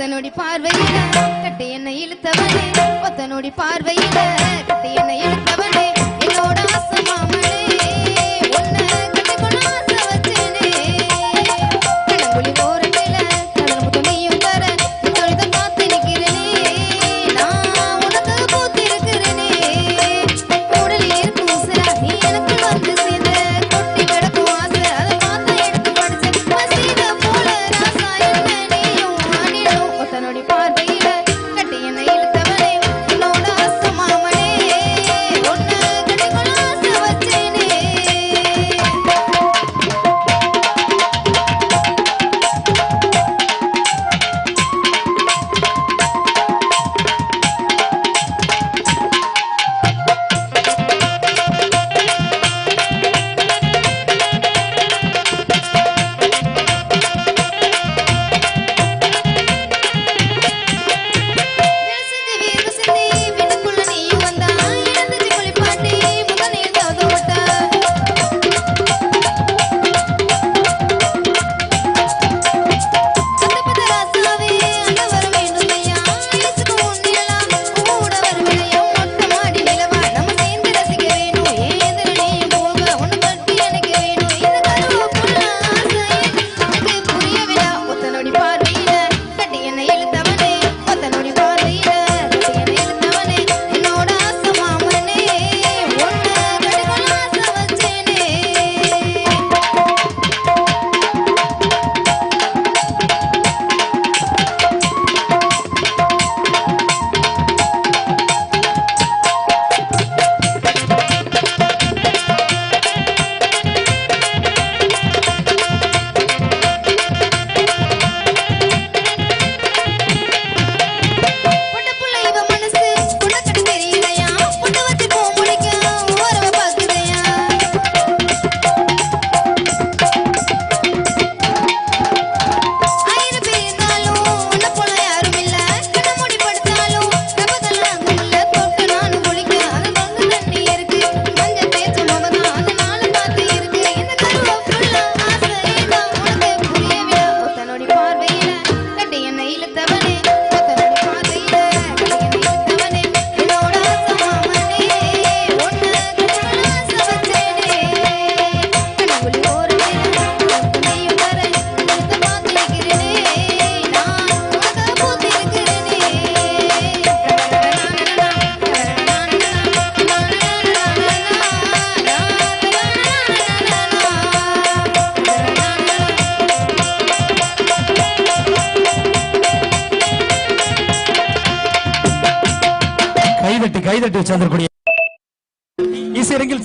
ஒத்தனோடி பார்வையில கட்டி என்ன இழுத்தவனே ஒத்தனோடி பார்வையில கட்டி என்ன இழுத்தவனே என்னோட ஆசமாமனே ஒன்ன கட்டிக்கொள்ள ஆசை வச்சேனே கண்ணங்குழி ஓரத்தில கடல் முத்து நீயும் தர தொழுத காத்து நிற்கிறேனே நான் உனக்கு பூத்திருக்கிறேனே உடலில் இருக்கும் உசுரா நீ எனக்கு வந்து சேர்ந்த கொட்டி கிடக்கும் ஆசை அதை பார்த்து எடுத்து படிச்ச பசித போல ராசா என்ன நீயும் ஆடிடும் ஒத்தனோடி பார்வையில கட்டி என்ன இழுத்தவனே என்னோட ஆசமாமனே ஒன்ன கட்டிக்கொள்ள ஆசை வச்சேனே கைதட்டி சந்திரக்கூடிய இசையரங்கில்